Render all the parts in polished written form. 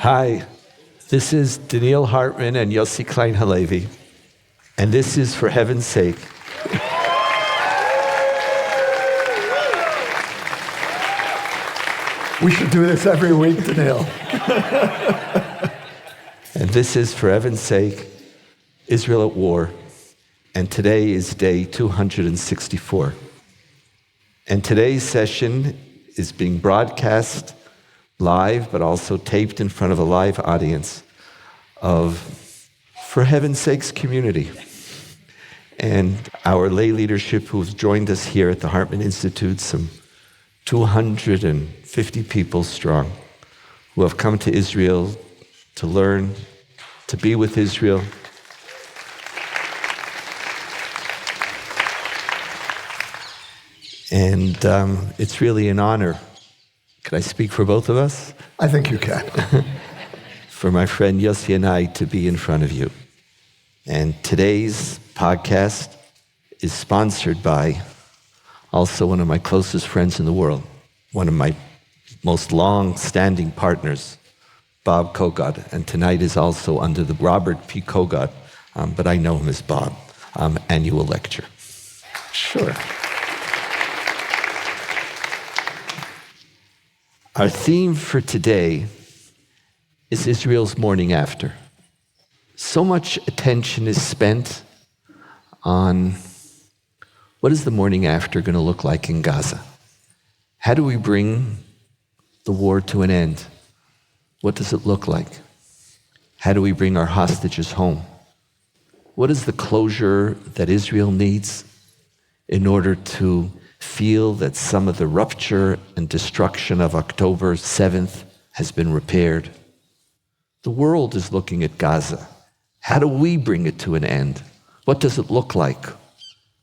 Hi, this is Donniel Hartman and Yossi Klein Halevi, and this is For Heaven's Sake. We should do this every week, Donniel. And this is For Heaven's Sake, Israel at War, and today is day 264. And today's session is being broadcast live, but also taped in front of a live audience of For Heaven's Sake's community. And our lay leadership who's joined us here at the Hartman Institute, some 250 people strong, who have come to Israel to learn, to be with Israel. And it's really an honor. Can I speak for both of us? I think you can. For my friend Yossi and I to be in front of you. And today's podcast is sponsored by also one of my closest friends in the world, one of my most long-standing partners, Bob Kogod. And tonight is also under the Robert P. Kogod, but I know him as Bob, annual lecture. Sure. Our theme for today is Israel's morning after. So much attention is spent on what is the morning after going to look like in Gaza? How do we bring the war to an end? What does it look like? How do we bring our hostages home? What is the closure that Israel needs in order to feel that some of the rupture and destruction of October 7th has been repaired? The world is looking at Gaza. How do we bring it to an end? What does it look like?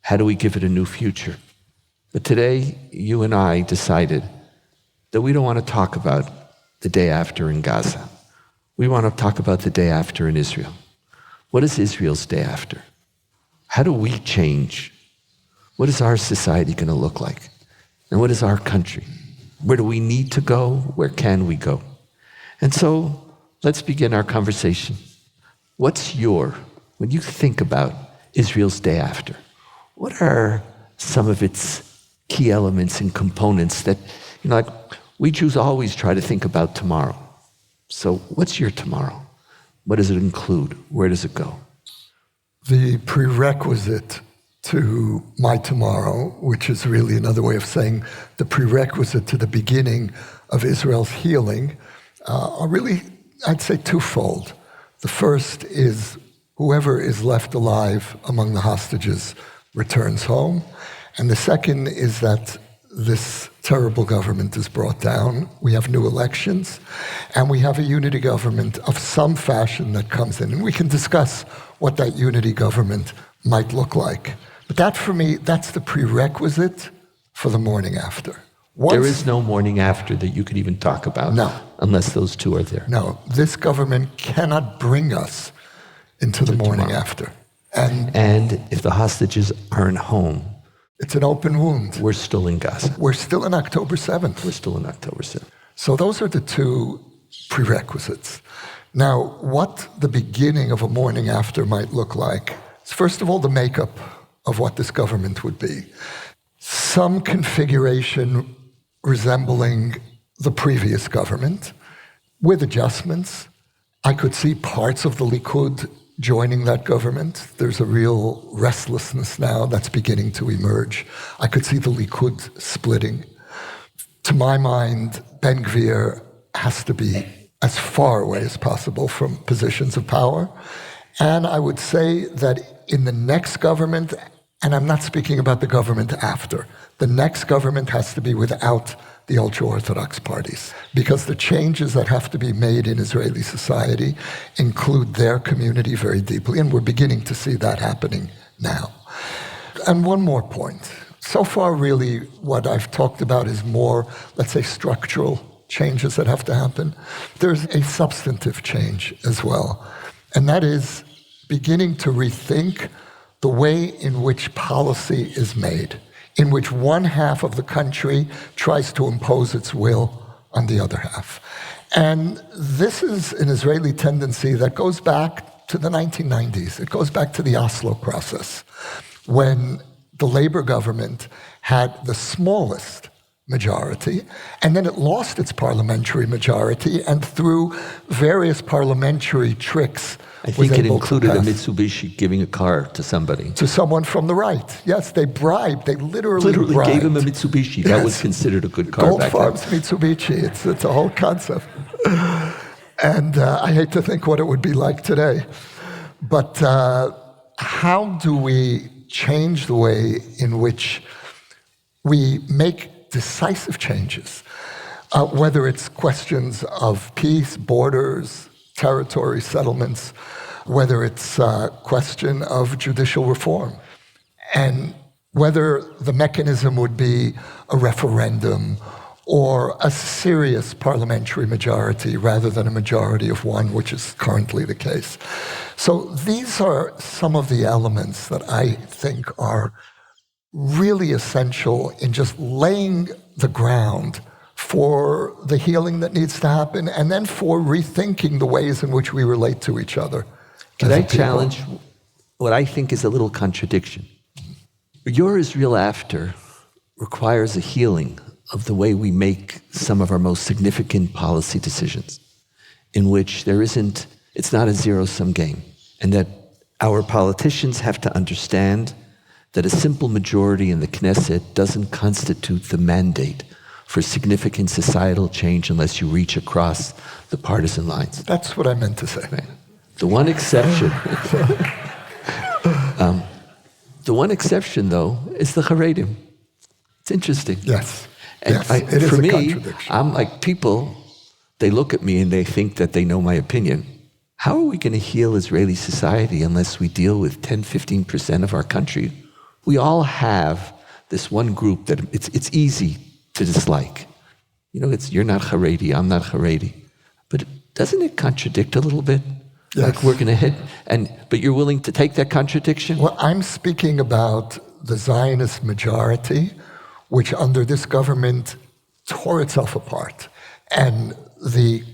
How do we give it a new future? But today, you and I decided that we don't want to talk about the day after in Gaza. We want to talk about the day after in Israel. What is Israel's day after? How do we change? What is our society going to look like? And what is our country? Where do we need to go? Where can we go? And so let's begin our conversation. When you think about Israel's day after, what are some of its key elements and components that, like we Jews always try to think about tomorrow. So what's your tomorrow? What does it include? Where does it go? The prerequisite to my tomorrow, which is really another way of saying the prerequisite to the beginning of Israel's healing, are really, I'd say, twofold. The first is whoever is left alive among the hostages returns home. And the second is that this terrible government is brought down. We have new elections, and we have a unity government of some fashion that comes in. And we can discuss what that unity government might look like. But that, for me, that's the prerequisite for the morning after. There is no morning after that you could even talk about. No. Unless those two are there. No, this government cannot bring us into the morning after. And if the hostages aren't home, it's an open wound. We're still in Gaza. We're still in October 7th. We're still in October 7th. So those are the two prerequisites. Now, what the beginning of a morning after might look like is, first of all, the makeup of what this government would be. Some configuration resembling the previous government, with adjustments. I could see parts of the Likud joining that government. There's a real restlessness now that's beginning to emerge. I could see the Likud splitting. To my mind, Ben Gvir has to be as far away as possible from positions of power. And I would say that in the next government, and I'm not speaking about the government after, the next government has to be without the ultra-Orthodox parties, because the changes that have to be made in Israeli society include their community very deeply, and we're beginning to see that happening now. And one more point. So far, really, what I've talked about is more, let's say, structural changes that have to happen. There's a substantive change as well, and that is beginning to rethink the way in which policy is made, in which one half of the country tries to impose its will on the other half. And this is an Israeli tendency that goes back to the 1990s. It goes back to the Oslo process, when the Labor government had the smallest majority, and then it lost its parliamentary majority, and through various parliamentary tricks, I think it included a pass. Mitsubishi giving a car to somebody. To someone from the right. Yes, they bribed. They literally bribed. Gave him a Mitsubishi. That was considered a good car back then. Goldfarb's Mitsubishi. It's a whole concept. And I hate to think what it would be like today. But how do we change the way in which we make decisive changes, whether it's questions of peace, borders, territory, settlements, whether it's a question of judicial reform, and whether the mechanism would be a referendum or a serious parliamentary majority rather than a majority of one, which is currently the case. So these are some of the elements that I think are really essential in just laying the ground for the healing that needs to happen, and then for rethinking the ways in which we relate to each other. Can I challenge what I think is a little contradiction? Your Israel after requires a healing of the way we make some of our most significant policy decisions, in which it's not a zero-sum game, and that our politicians have to understand that a simple majority in the Knesset doesn't constitute the mandate for significant societal change unless you reach across the partisan lines. That's what I meant to say. Right. The one exception, though, is the Haredim. It's interesting. Yes. And yes, it is for a me, contradiction. I'm like, people, they look at me and they think that they know my opinion. How are we going to heal Israeli society unless we deal with 10, 15% of our country? We all have this one group that it's easy to dislike. You're not Haredi, I'm not Haredi. But doesn't it contradict a little bit? Yes. Like we're going to hit, but you're willing to take that contradiction? Well, I'm speaking about the Zionist majority, which under this government tore itself apart. And the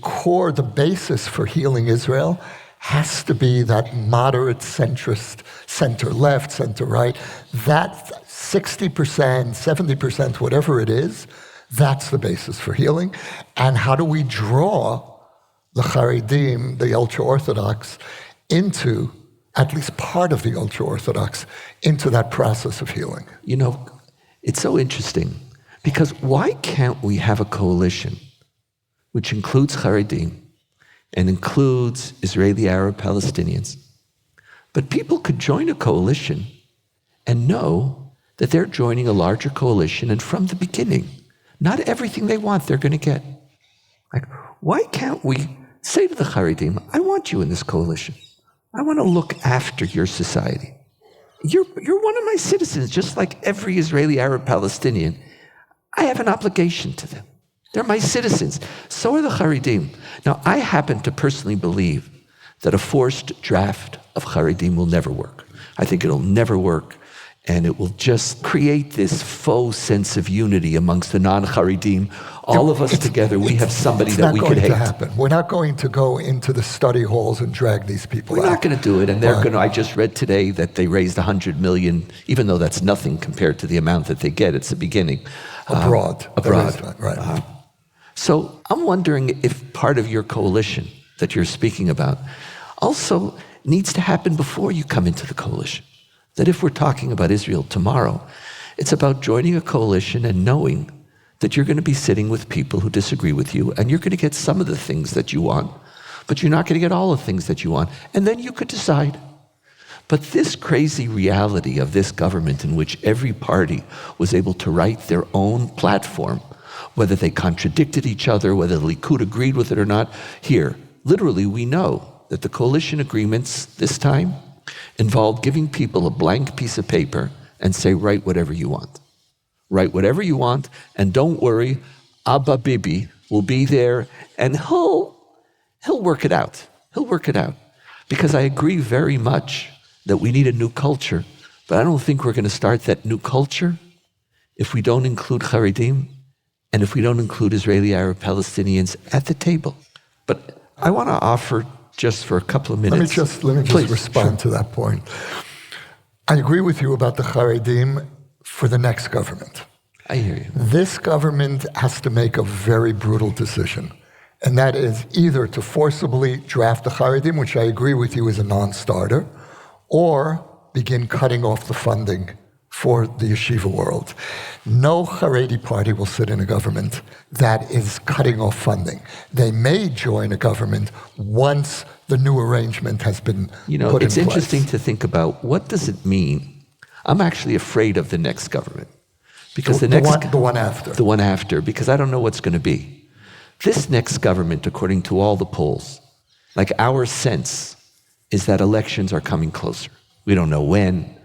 basis for healing Israel has to be that moderate centrist, center-left, center-right. That 60%, 70%, whatever it is, that's the basis for healing. And how do we draw the Haredim, the ultra-Orthodox, into, at least part of the ultra-Orthodox, into that process of healing? It's so interesting, because why can't we have a coalition which includes Haredim and includes Israeli Arab Palestinians? But people could join a coalition and know that they're joining a larger coalition, and from the beginning, not everything they want they're going to get. Like, why can't we say to the Haredim, I want you in this coalition. I want to look after your society. You're one of my citizens, just like every Israeli Arab Palestinian. I have an obligation to them. They're my citizens. So are the Haredim. Now, I happen to personally believe that a forced draft of Haredim will never work. I think it'll never work, and it will just create this faux sense of unity amongst the non-Haredim. All of us together, we have somebody that we could hate. It's not going to happen. We're not going to go into the study halls and drag these people out. We're not going to do it, and they're going to. I just read today that they raised $100 million, even though that's nothing compared to the amount that they get. It's the beginning. Abroad. Right. So I'm wondering if part of your coalition that you're speaking about also needs to happen before you come into the coalition. That if we're talking about Israel tomorrow, it's about joining a coalition and knowing that you're going to be sitting with people who disagree with you, and you're going to get some of the things that you want, but you're not going to get all the things that you want, and then you could decide. But this crazy reality of this government in which every party was able to write their own platform, whether they contradicted each other, whether the Likud agreed with it or not, here, literally we know that the coalition agreements this time involved giving people a blank piece of paper and say, write whatever you want. Write whatever you want, and don't worry, Abba Bibi will be there, and he'll work it out. He'll work it out. Because I agree very much that we need a new culture, but I don't think we're going to start that new culture if we don't include Haredim and if we don't include Israeli Arab Palestinians at the table. But I want to offer, just for a couple of minutes. Let me just Please, respond to that point. I agree with you about the Haredim for the next government. I hear you. This government has to make a very brutal decision, and that is either to forcibly draft the Haredim, which I agree with you is a non-starter, or begin cutting off the funding for the yeshiva world. No Haredi party will sit in a government that is cutting off funding. They may join a government once the new arrangement has been put in place. It's interesting to think about, what does it mean? I'm actually afraid of the next government. Because the one after. The one after, because I don't know what's going to be. This next government, according to all the polls, like our sense is that elections are coming closer. We don't know when,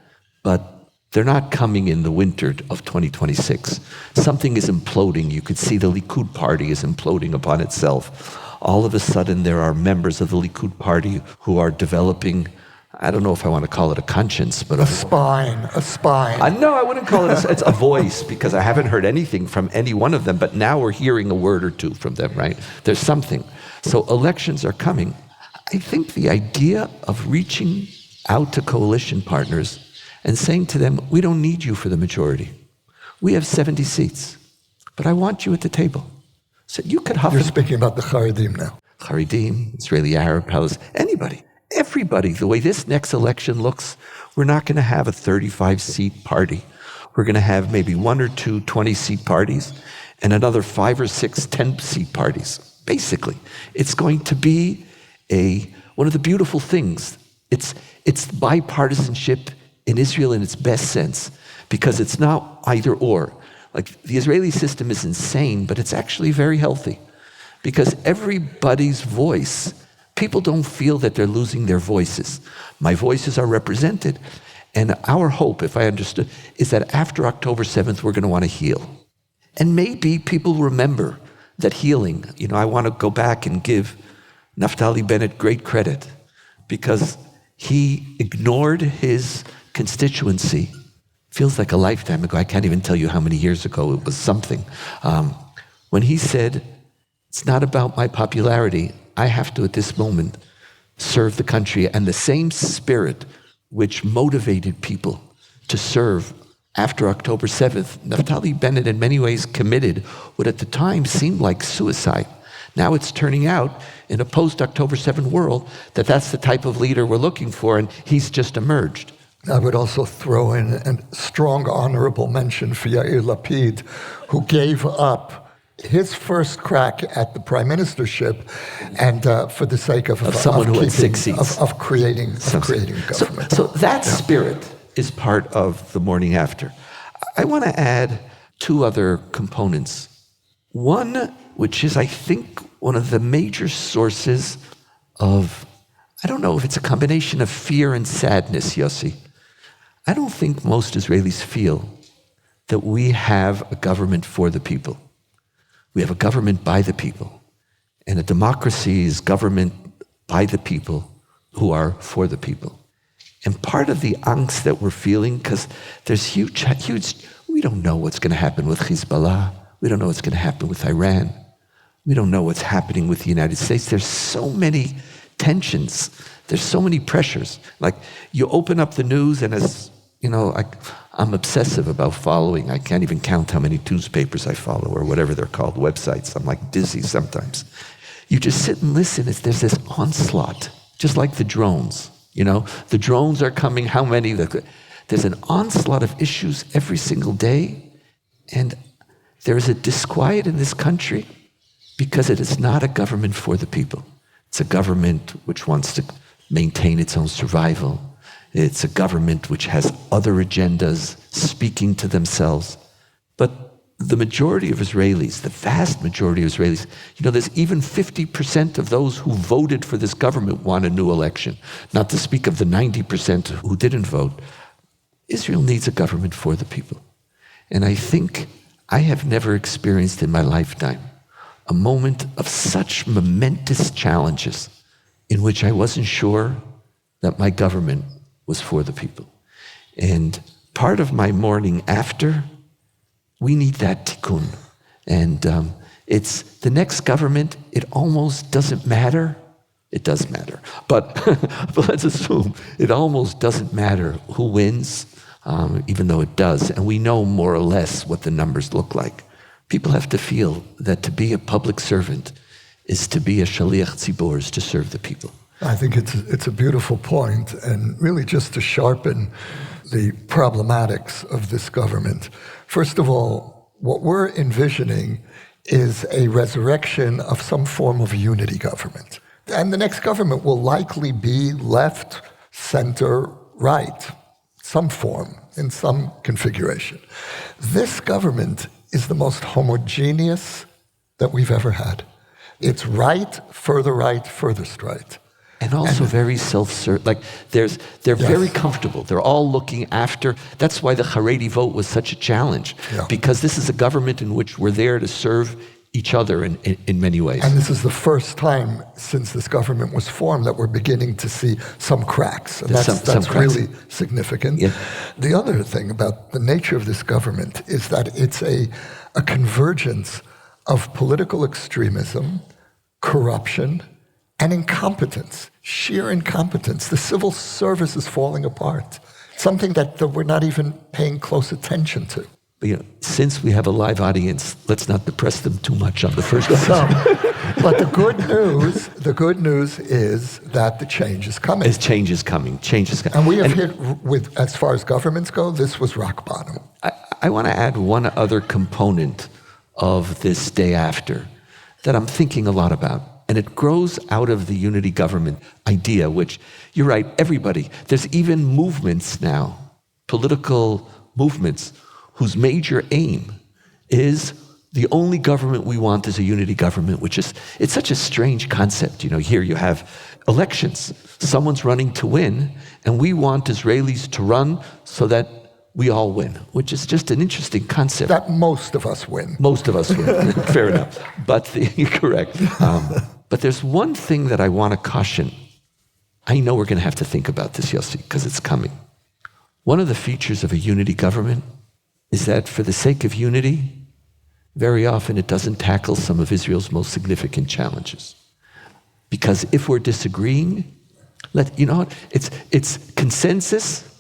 but they're not coming in the winter of 2026. Something is imploding. You could see the Likud party is imploding upon itself. All of a sudden, there are members of the Likud party who are developing, I don't know if I want to call it a conscience, but a spine. No, I wouldn't call it it's a voice, because I haven't heard anything from any one of them, but now we're hearing a word or two from them, right? There's something. So elections are coming. I think the idea of reaching out to coalition partners and saying to them, we don't need you for the majority. We have 70 seats, but I want you at the table. So you could You're speaking about the Haredim now. Haredim, Israeli Arab, Palestinian, anybody, everybody. The way this next election looks, we're not going to have a 35-seat party. We're going to have maybe 1 or 2 20-seat parties and another 5 or 6 10-seat parties. Basically, it's going to be one of the beautiful things. It's bipartisanship in Israel in its best sense, because it's not either or. Like, the Israeli system is insane, but it's actually very healthy, because everybody's voice, people don't feel that they're losing their voices. My voices are represented, and our hope, if I understood, is that after October 7th, we're going to want to heal. And maybe people remember that healing. I want to go back and give Naftali Bennett great credit, because he ignored his constituency. Feels like a lifetime ago. I can't even tell you how many years ago. It was something. When he said, it's not about my popularity. I have to, at this moment, serve the country. And the same spirit which motivated people to serve after October 7th, Naftali Bennett in many ways committed what at the time seemed like suicide. Now it's turning out in a post-October 7 world that that's the type of leader we're looking for, and he's just emerged. I would also throw in a strong honorable mention for Yair Lapid, who gave up his first crack at the prime ministership, and for the sake of someone who had 6 seats, of creating government. So that spirit is part of the morning after. I want to add 2 other components. One, which is, I think, one of the major sources of, I don't know if it's a combination of fear and sadness, Yossi. I don't think most Israelis feel that we have a government for the people. We have a government by the people. And a democracy is government by the people who are for the people. And part of the angst that we're feeling, because there's huge, we don't know what's going to happen with Hezbollah. We don't know what's going to happen with Iran. We don't know what's happening with the United States. There's so many tensions. There's so many pressures. Like, you open up the news, and as I'm obsessive about following. I can't even count how many newspapers I follow, or whatever they're called, websites. I'm like dizzy sometimes. You just sit and listen. There's this onslaught, just like the drones. The drones are coming. How many? There's an onslaught of issues every single day. And there is a disquiet in this country because it is not a government for the people. It's a government which wants to maintain its own survival. It's a government which has other agendas speaking to themselves. But the majority of Israelis, the vast majority of Israelis, there's even 50% of those who voted for this government want a new election, not to speak of the 90% who didn't vote. Israel needs a government for the people. And I think I have never experienced in my lifetime a moment of such momentous challenges in which I wasn't sure that my government was for the people. And part of my morning after, we need that tikkun. And it's the next government, it almost doesn't matter. It does matter, but, but let's assume it almost doesn't matter who wins, even though it does. And we know more or less what the numbers look like. People have to feel that to be a public servant is to be a shaliach tzibor, is to serve the people. I think it's a beautiful point, and really just to sharpen the problematics of this government. First of all, what we're envisioning is a resurrection of some form of unity government. And the next government will likely be left, center, right, some form, in some configuration. This government is the most homogeneous that we've ever had. It's right, furthest right. And also very self-certain. Like they're very comfortable. They're all looking after. That's why the Haredi vote was such a challenge, because this is a government in which we're there to serve each other in many ways. And this is the first time since this government was formed that we're beginning to see some cracks. And that's really significant. Yeah. The other thing about the nature of this government is that it's a convergence of political extremism, corruption, and incompetence, sheer incompetence. The civil service is falling apart, something that we're not even paying close attention to. Since we have a live audience, let's not depress them too much on the first episode. But the good news is that the change is coming. Change is coming. And we have hit, with, as far as governments go, this was rock bottom. I want to add one other component of this day after that I'm thinking a lot about. And it grows out of the unity government idea, which, you're right, everybody, there's even movements now, political movements, whose major aim is the only government we want is a unity government, which is, it's such a strange concept. Here you have elections. Someone's running to win, and we want Israelis to run so that we all win, which is just an interesting concept. That most of us win. Most of us win, fair enough. But you're correct. But there's one thing that I want to caution. I know we're going to have to think about this, Yossi, because it's coming. One of the features of a unity government is that for the sake of unity, very often it doesn't tackle some of Israel's most significant challenges. Because if we're disagreeing, it's consensus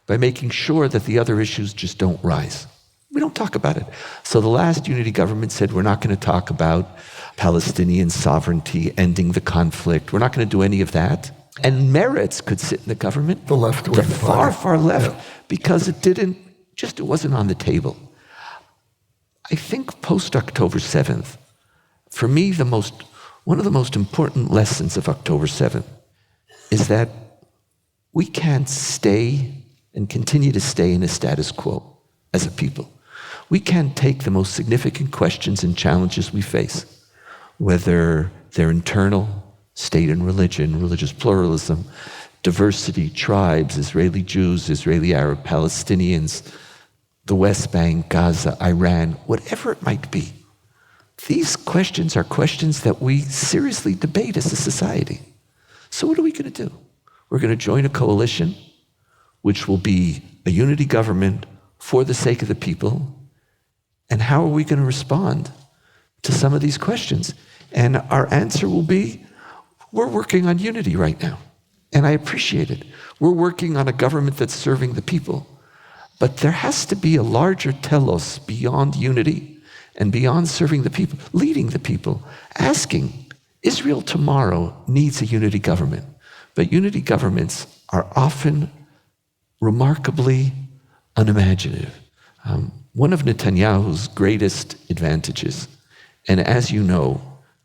by making sure that the other issues just don't rise. We don't talk about it. So the last unity government said we're not going to talk about Palestinian sovereignty, ending the conflict. We're not going to do any of that. And Meretz could sit in the government. The left wing. The far left, because it wasn't on the table. I think post-October 7th, for me, one of the most important lessons of October 7th is that we can't stay and continue to stay in a status quo as a people. We can't take the most significant questions and challenges we face, whether they're internal, state and religion, religious pluralism, diversity, tribes, Israeli Jews, Israeli Arab, Palestinians, the West Bank, Gaza, Iran, whatever it might be. These questions are questions that we seriously debate as a society. So what are we going to do? We're going to join a coalition, which will be a unity government for the sake of the people. And how are we going to respond to some of these questions? And our answer will be, we're working on unity right now. And I appreciate it. We're working on a government that's serving the people. But there has to be a larger telos beyond unity and beyond serving the people, leading the people, asking, Israel tomorrow needs a unity government. But unity governments are often remarkably unimaginative. One of Netanyahu's greatest advantages, and as you know,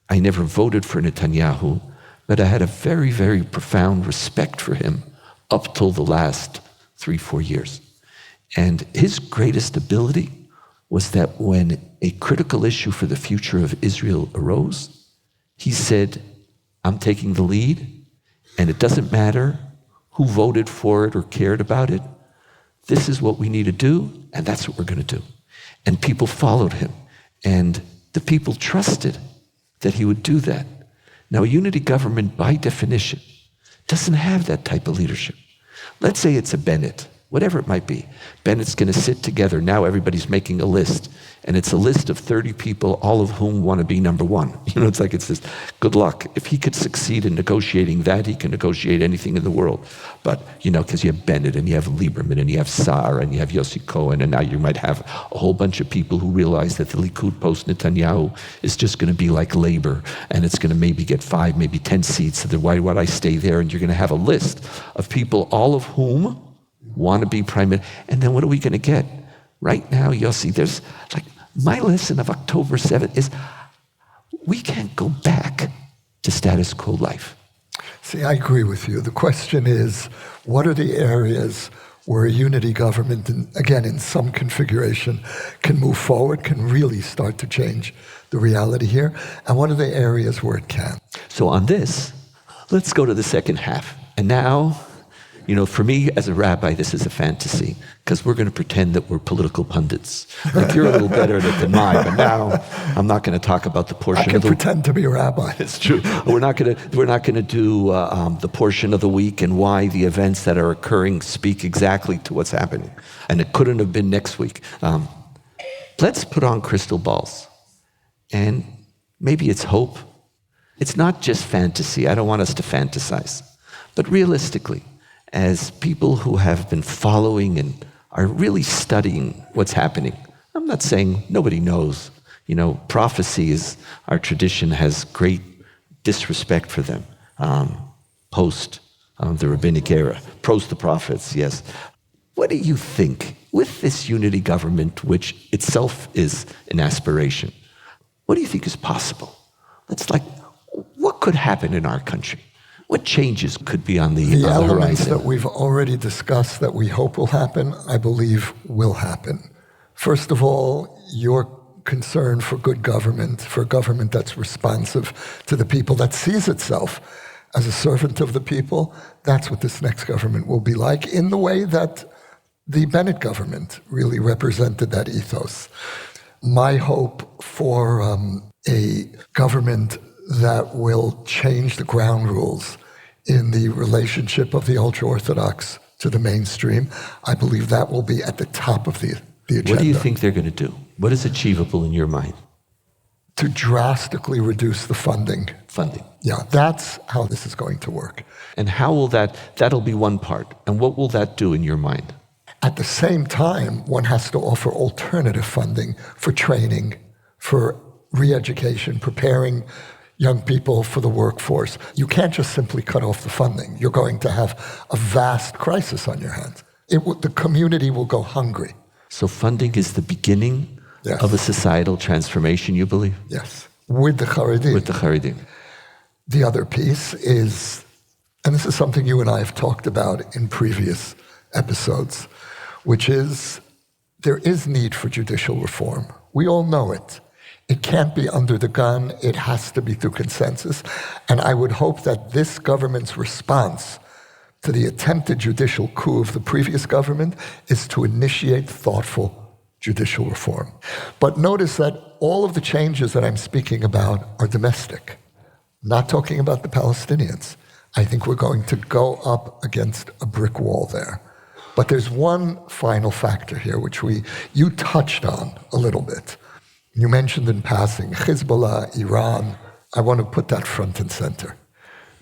I never voted for Netanyahu, but I had a very, very profound respect for him up till the last 3-4 years. And his greatest ability was that when a critical issue for the future of Israel arose, he said, I'm taking the lead, and it doesn't matter who voted for it or cared about it. This is what we need to do, and that's what we're going to do. And people followed him, and the people trusted that he would do that. Now, a unity government, by definition, doesn't have that type of leadership. Let's say it's a Bennett, whatever it might be. Bennett's going to sit together. Now everybody's making a list, And it's a list of 30 people, all of whom want to be number one. It's this, good luck. If he could succeed in negotiating that, he can negotiate anything in the world. But, because you have Bennett and you have Lieberman and you have Saar and you have Yossi Cohen, and now you might have a whole bunch of people who realize that the Likud post Netanyahu is just going to be like Labor, and it's going to maybe get 5, maybe 10 seats. So then why would I stay there? And you're going to have a list of people, all of whom want to be prime minister. And then what are we going to get? Right now, Yossi, there's my lesson of October 7th is we can't go back to status quo life. See, I agree with you. The question is, what are the areas where a unity government, again, in some configuration, can move forward, can really start to change the reality here? And what are the areas where it can? So on this, let's go to the second half. And now, for me as a rabbi, this is a fantasy, because we're going to pretend that we're political pundits. You're a little better at it than mine, but now I'm not going to talk about the portion. I can pretend to be a rabbi. It's true. We're not going to do the portion of the week and why the events that are occurring speak exactly to what's happening. And it couldn't have been next week. Let's put on crystal balls, and maybe it's hope. It's not just fantasy. I don't want us to fantasize, but realistically, as people who have been following and are really studying what's happening. I'm not saying nobody knows. Prophecy is, our tradition has great disrespect for them. Post the rabbinic era, post the prophets, yes. What do you think, with this unity government, which itself is an aspiration, what do you think is possible? What could happen in our country? What changes could be on the horizon? The elements that we've already discussed that we hope will happen, I believe will happen. First of all, your concern for good government, for a government that's responsive to the people, that sees itself as a servant of the people, that's what this next government will be like, in the way that the Bennett government really represented that ethos. My hope for a government that will change the ground rules in the relationship of the ultra-Orthodox to the mainstream, I believe that will be at the top of the agenda. What do you think they're going to do? What is achievable in your mind? To drastically reduce the funding. Funding. Yeah, that's how this is going to work. And how will that'll be one part. And what will that do in your mind? At the same time, one has to offer alternative funding for training, for re-education, preparing young people for the workforce. You can't just simply cut off the funding. You're going to have a vast crisis on your hands. The community will go hungry. So funding is the beginning of a societal transformation, you believe? Yes. With the Haredi. With the Haredi. The other piece is, and this is something you and I have talked about in previous episodes, which is there is need for judicial reform. We all know it. It can't be under the gun. It has to be through consensus. And I would hope that this government's response to the attempted judicial coup of the previous government is to initiate thoughtful judicial reform. But notice that all of the changes that I'm speaking about are domestic. I'm not talking about the Palestinians. I think we're going to go up against a brick wall there. But there's one final factor here, which you touched on a little bit. You mentioned in passing Hezbollah, Iran. I want to put that front and center.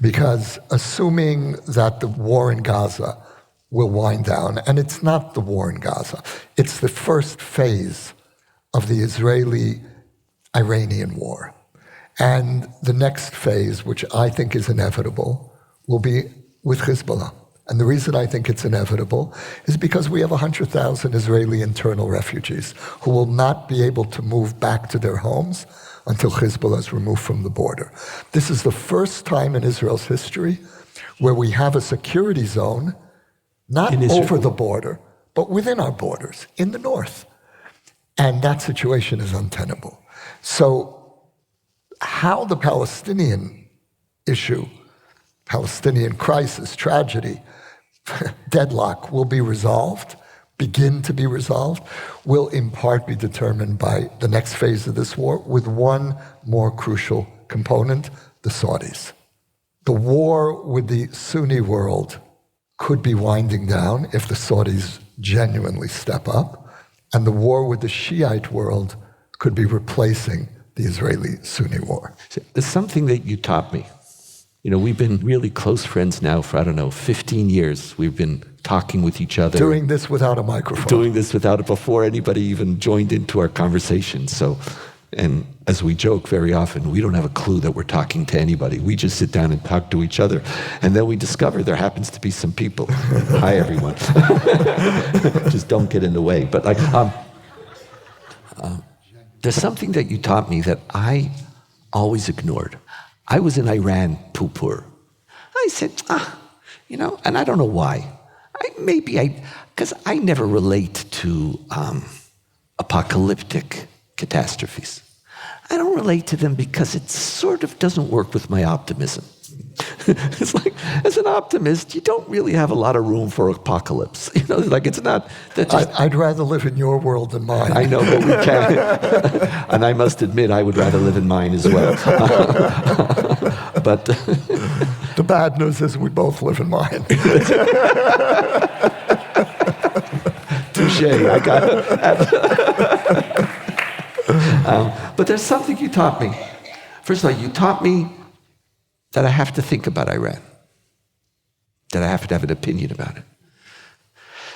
Because assuming that the war in Gaza will wind down, and it's not the war in Gaza, it's the first phase of the Israeli-Iranian war. And the next phase, which I think is inevitable, will be with Hezbollah. And the reason I think it's inevitable is because we have 100,000 Israeli internal refugees who will not be able to move back to their homes until Hezbollah is removed from the border. This is the first time in Israel's history where we have a security zone, not over the border, but within our borders, in the north. And that situation is untenable. So how the Palestinian issue, Palestinian crisis, tragedy, deadlock will be resolved, begin to be resolved, will in part be determined by the next phase of this war, with one more crucial component, the Saudis. The war with the Sunni world could be winding down if the Saudis genuinely step up, and the war with the Shiite world could be replacing the Israeli-Sunni war. There's something that you taught me. We've been really close friends now for, 15 years. We've been talking with each other. Doing this without a microphone. Doing this without it before anybody even joined into our conversation. And as we joke very often, we don't have a clue that we're talking to anybody. We just sit down and talk to each other. And then we discover there happens to be some people. Hi, everyone. Just don't get in the way. But there's something that you taught me that I always ignored. I was in Iran, Pupur. I said, and I don't know why. Because I never relate to apocalyptic catastrophes. I don't relate to them because it sort of doesn't work with my optimism. It's like, as an optimist, you don't really have a lot of room for apocalypse. It's not. I'd rather live in your world than mine. I know, but we can't. And I must admit, I would rather live in mine as well. But the bad news is we both live in mine. Touche, I got it. But there's something you taught me. First of all, you taught me that I have to think about Iran, that I have to have an opinion about it,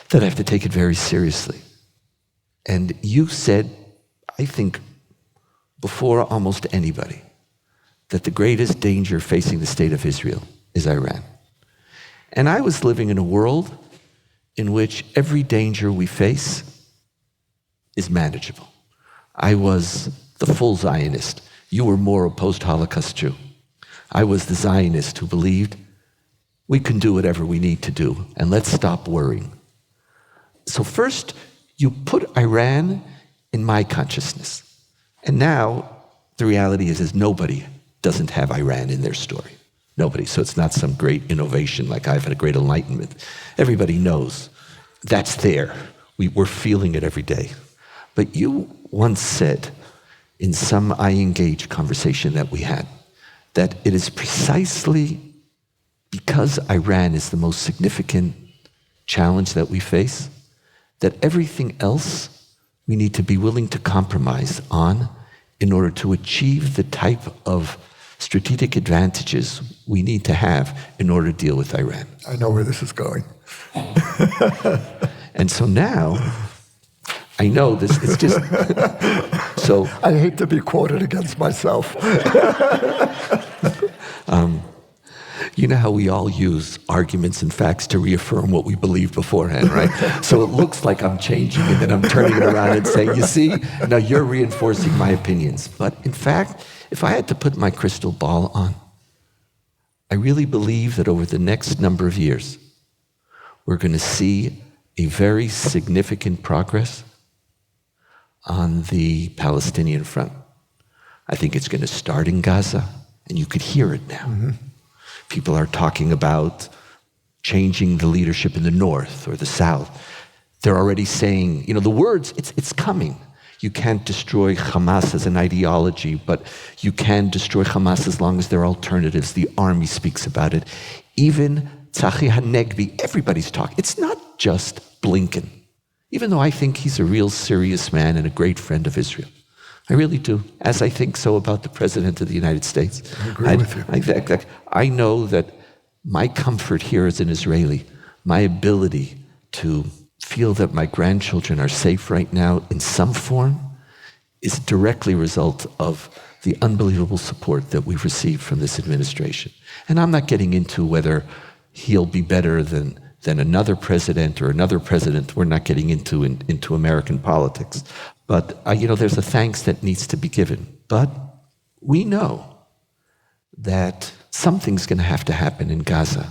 that I have to take it very seriously. And you said, I think, before almost anybody, that the greatest danger facing the state of Israel is Iran. And I was living in a world in which every danger we face is manageable. I was the full Zionist. You were more a post-Holocaust Jew. I was the Zionist who believed we can do whatever we need to do, and let's stop worrying. So first, you put Iran in my consciousness. And now, the reality is nobody doesn't have Iran in their story. Nobody. So it's not some great innovation like I've had a great enlightenment. Everybody knows that's there. We're feeling it every day. But you once said in some I Engage conversation that we had, that it is precisely because Iran is the most significant challenge that we face, that everything else we need to be willing to compromise on in order to achieve the type of strategic advantages we need to have in order to deal with Iran. I know where this is going. And so now, I know this, it's just, so. I hate to be quoted against myself. You know how we all use arguments and facts to reaffirm what we believed beforehand, right? So it looks like I'm changing and then I'm turning it around and saying, you see, now you're reinforcing my opinions. But in fact, if I had to put my crystal ball on, I really believe that over the next number of years, we're going to see a very significant progress on the Palestinian front. I think it's going to start in Gaza, and you could hear it now. Mm-hmm. People are talking about changing the leadership in the north or the south. They're already saying, the words, it's coming. You can't destroy Hamas as an ideology, but you can destroy Hamas as long as there are alternatives. The army speaks about it. Even Tzachi Hanegbi, everybody's talking. It's not just Blinken, even though I think he's a real serious man and a great friend of Israel. I really do, as I think so about the President of the United States. I agree with you. I know that my comfort here as an Israeli, my ability to feel that my grandchildren are safe right now in some form, is directly a result of the unbelievable support that we've received from this administration. And I'm not getting into whether he'll be better than another president or another president. We're not getting into American politics. But, there's a thanks that needs to be given. But we know that something's going to have to happen in Gaza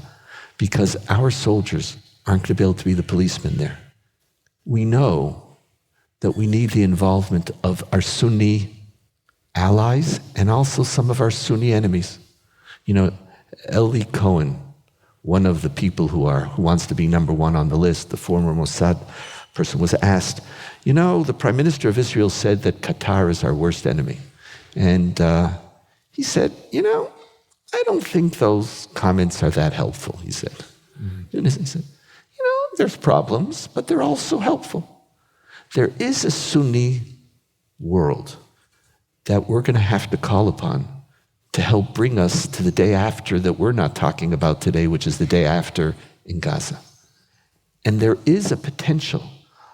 because our soldiers aren't going to be able to be the policemen there. We know that we need the involvement of our Sunni allies and also some of our Sunni enemies. Eli Cohen, one of the people who wants to be number one on the list, the former Mossad person, was asked, the Prime Minister of Israel said that Qatar is our worst enemy. And he said, I don't think those comments are that helpful, he said. Mm-hmm. He said, there's problems, but they're also helpful. There is a Sunni world that we're going to have to call upon to help bring us to the day after that we're not talking about today, which is the day after in Gaza. And there is a potential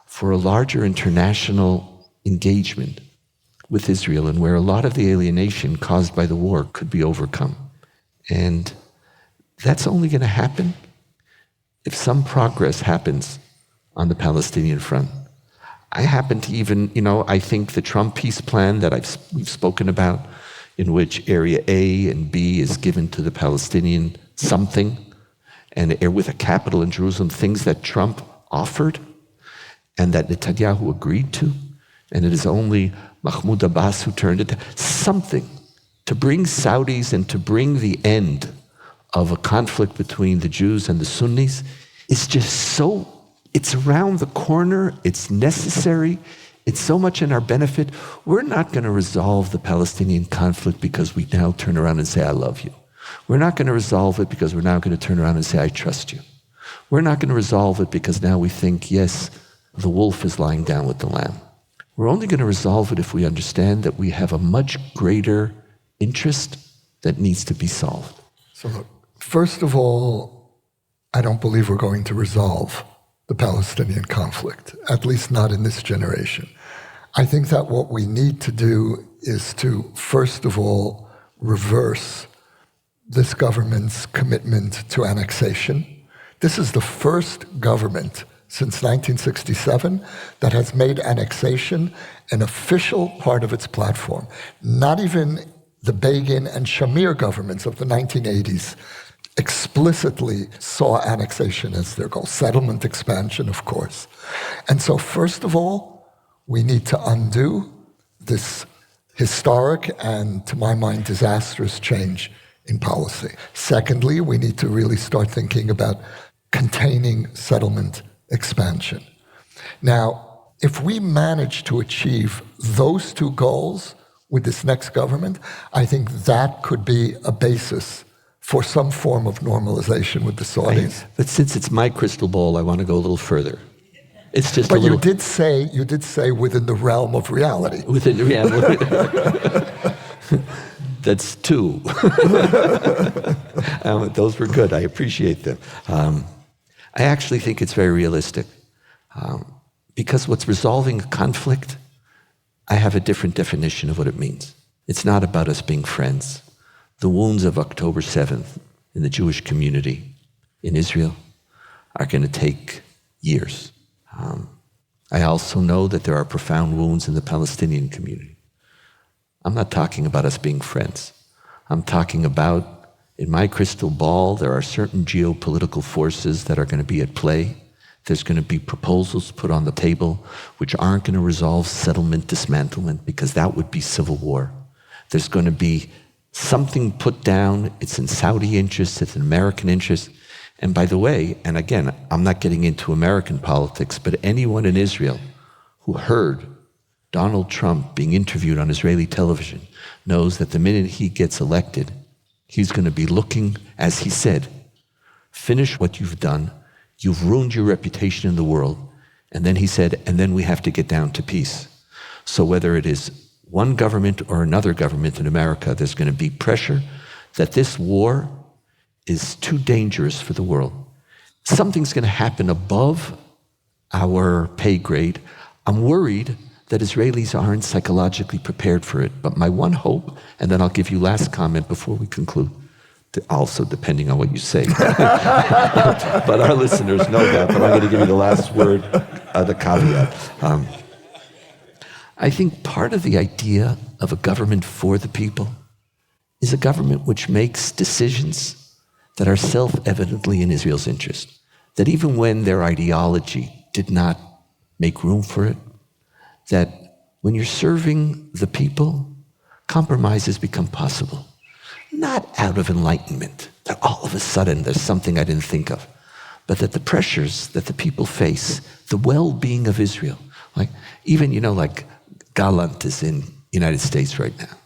for a larger international engagement with Israel, and where a lot of the alienation caused by the war could be overcome. And that's only going to happen if some progress happens on the Palestinian front. I happen to even, I think the Trump peace plan that we've spoken about, in which Area A and B is given to the Palestinian something, and with a capital in Jerusalem, things that Trump offered and that Netanyahu agreed to, and it is only Mahmoud Abbas who turned it down, something to bring Saudis and to bring the end of a conflict between the Jews and the Sunnis is just it's around the corner, it's necessary, it's so much in our benefit. We're not going to resolve the Palestinian conflict because we now turn around and say, I love you. We're not going to resolve it because we're now going to turn around and say, I trust you. We're not going to resolve it because now we think, yes, the wolf is lying down with the lamb. We're only going to resolve it if we understand that we have a much greater interest that needs to be solved. So look, first of all, I don't believe we're going to resolve the Palestinian conflict, at least not in this generation. I think that what we need to do is to, first of all, reverse this government's commitment to annexation. This is the first government since 1967 that has made annexation an official part of its platform. Not even the Begin and Shamir governments of the 1980s explicitly saw annexation as their goal. Settlement expansion, of course. And so first of all, we need to undo this historic and, to my mind, disastrous change in policy. Secondly, we need to really start thinking about containing settlement expansion. Now, if we manage to achieve those two goals with this next government, I think that could be a basis for some form of normalization with the Saudis. But since it's my crystal ball, I want to go a little further. It's just but you did say within the realm of reality. Within the reality. That's two. Those were good. I appreciate them. I actually think it's very realistic. Because what's resolving a conflict, I have a different definition of what it means. It's not about us being friends. The wounds of October 7th in the Jewish community in Israel are going to take years. I also know that there are profound wounds in the Palestinian community. I'm not talking about us being friends. I'm talking about, in my crystal ball, there are certain geopolitical forces that are going to be at play. There's going to be proposals put on the table which aren't going to resolve settlement dismantlement, because that would be civil war. There's going to be something put down. It's in Saudi interest, it's in American interest. And by the way, and again, I'm not getting into American politics, but anyone in Israel who heard Donald Trump being interviewed on Israeli television knows that the minute he gets elected, he's going to be looking, as he said, finish what you've done. You've ruined your reputation in the world. And then he said, and then we have to get down to peace. So whether it is one government or another government in America, there's going to be pressure that this war is too dangerous for the world. Something's going to happen above our pay grade. I'm worried that Israelis aren't psychologically prepared for it. But my one hope, and then I'll give you last comment before we conclude, also depending on what you say. But our listeners know that, but I'm going to give you the last word, the caveat. I think part of the idea of a government for the people is a government which makes decisions that are self-evidently in Israel's interest, that even when their ideology did not make room for it, that when you're serving the people, compromises become possible. Not out of enlightenment, that all of a sudden there's something I didn't think of, but that the pressures that the people face, the well-being of Israel, like even, like Gallant is in the United States right now.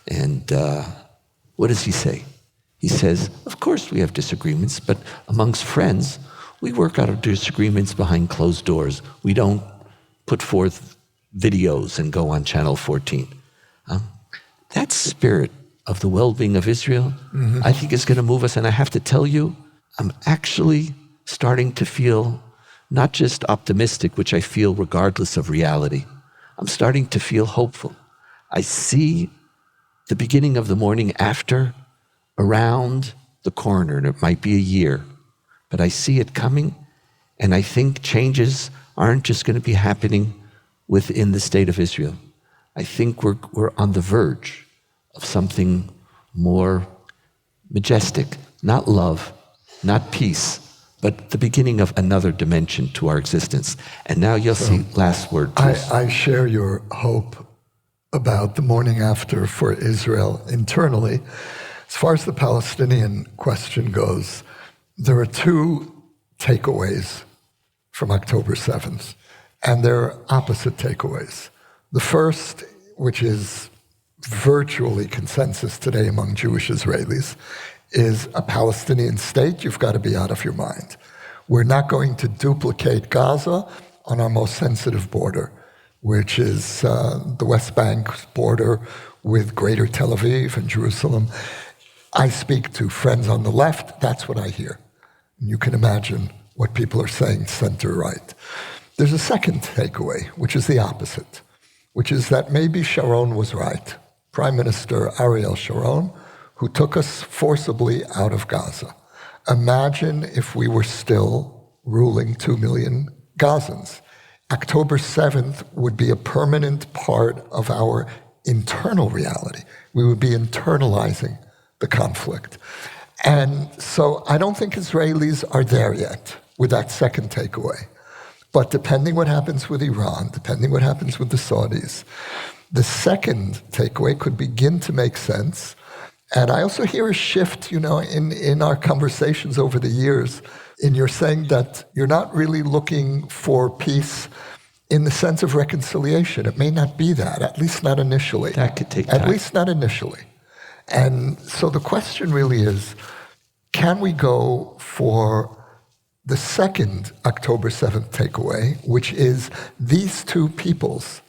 And what does he say? He says, of course we have disagreements, but amongst friends, we work out our disagreements behind closed doors. We don't put forth videos and go on Channel 14. That spirit of the well-being of Israel, I think is going to move us. And I have to tell you, I'm actually starting to feel not just optimistic, which I feel regardless of reality. I'm starting to feel hopeful. I see the beginning of the morning after around the corner, and it might be a year, but I see it coming, and I think changes aren't just going to be happening within the state of Israel. I think we're on the verge of something more majestic, not love, not peace, but the beginning of another dimension to our existence. And now, Yossi, last word, please. I share your hope about the morning after for Israel internally. As far as the Palestinian question goes, there are two takeaways from October 7th, and they're opposite takeaways. The first, which is virtually consensus today among Jewish Israelis, is a Palestinian state, you've got to be out of your mind. We're not going to duplicate Gaza on our most sensitive border, which is the West Bank's border with Greater Tel Aviv and Jerusalem. I speak to friends on the left, that's what I hear. And you can imagine what people are saying center-right. There's a second takeaway, which is the opposite, which is that maybe Sharon was right. Prime Minister Ariel Sharon, who took us forcibly out of Gaza. Imagine if we were still ruling 2 million Gazans. October 7th would be a permanent part of our internal reality. We would be internalizing the conflict. And so I don't think Israelis are there yet with that second takeaway. But depending what happens with Iran, depending what happens with the Saudis, the second takeaway could begin to make sense. And I also hear a shift, in our conversations over the years, in your saying that you're not really looking for peace in the sense of reconciliation. It may not be that, at least not initially. That could take time. At least not initially. And so the question really is, can we go for the second October 7th takeaway, which is these two peoples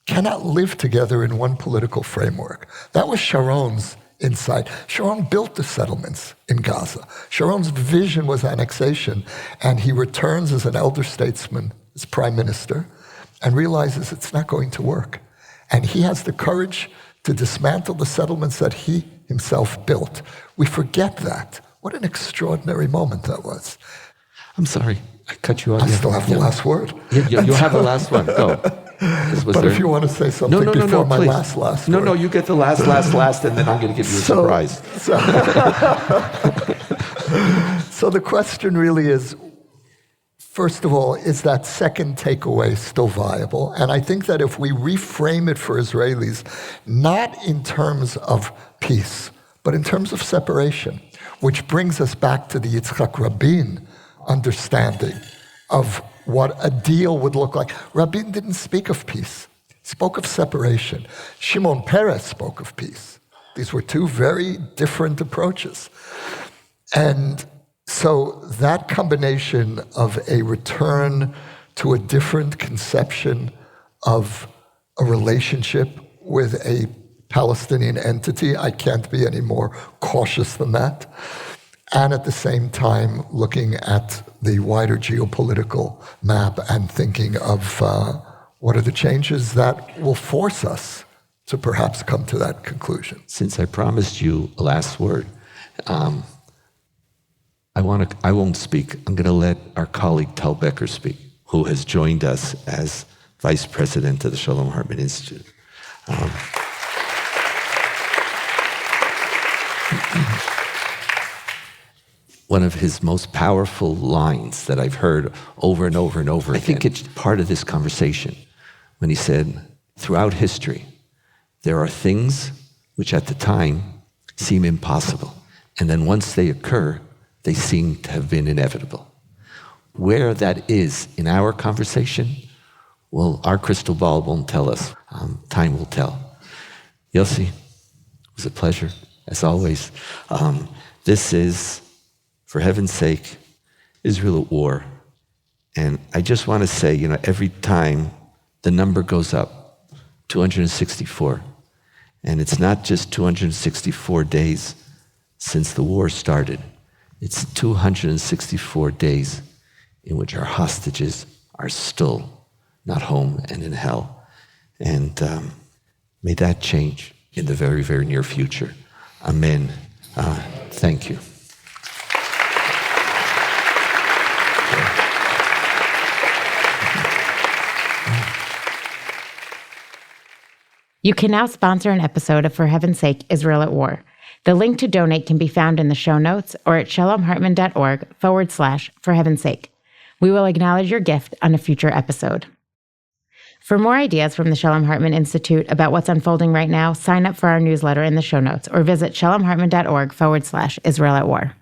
cannot live together in one political framework. That was Sharon's insight. Sharon built the settlements in Gaza. Sharon's vision was annexation, and he returns as an elder statesman, as prime minister, and realizes it's not going to work. And he has the courage to dismantle the settlements that he himself built. We forget that. What an extraordinary moment that was. I'm sorry, I cut you off. I still have the last word. Yeah, you have the last one. Go. But if you want to say something before my please. last word. No, you get the last, and then I'm going to give you a surprise. So the question really is, first of all, is that second takeaway still viable? And I think that if we reframe it for Israelis, not in terms of peace, but in terms of separation, which brings us back to the Yitzhak Rabin understanding of what a deal would look like. Rabin didn't speak of peace. He spoke of separation. Shimon Peres spoke of peace. These were two very different approaches. And so that combination of a return to a different conception of a relationship with a Palestinian entity, I can't be any more cautious than that, and at the same time looking at the wider geopolitical map and thinking of what are the changes that will force us to perhaps come to that conclusion. Since I promised you a last word, I won't speak. I'm going to let our colleague Tal Becker speak, who has joined us as Vice President of the Shalom Hartman Institute. One of his most powerful lines that I've heard over and over and over again. I think it's part of this conversation when he said, throughout history, there are things which at the time seem impossible. And then once they occur, they seem to have been inevitable. Where that is in our conversation, well, our crystal ball won't tell us. Time will tell. Yossi, it was a pleasure, as always. This is, for heaven's sake, Israel at war. And I just want to say, every time the number goes up, 264. And it's not just 264 days since the war started. It's 264 days in which our hostages are still not home and in hell. And may that change in the very, very near future. Amen. Thank you. You can now sponsor an episode of For Heaven's Sake, Israel at War. The link to donate can be found in the show notes or at shalomhartman.org/For Heaven's Sake. We will acknowledge your gift on a future episode. For more ideas from the Shalom Hartman Institute about what's unfolding right now, sign up for our newsletter in the show notes or visit shalomhartman.org/Israel at War.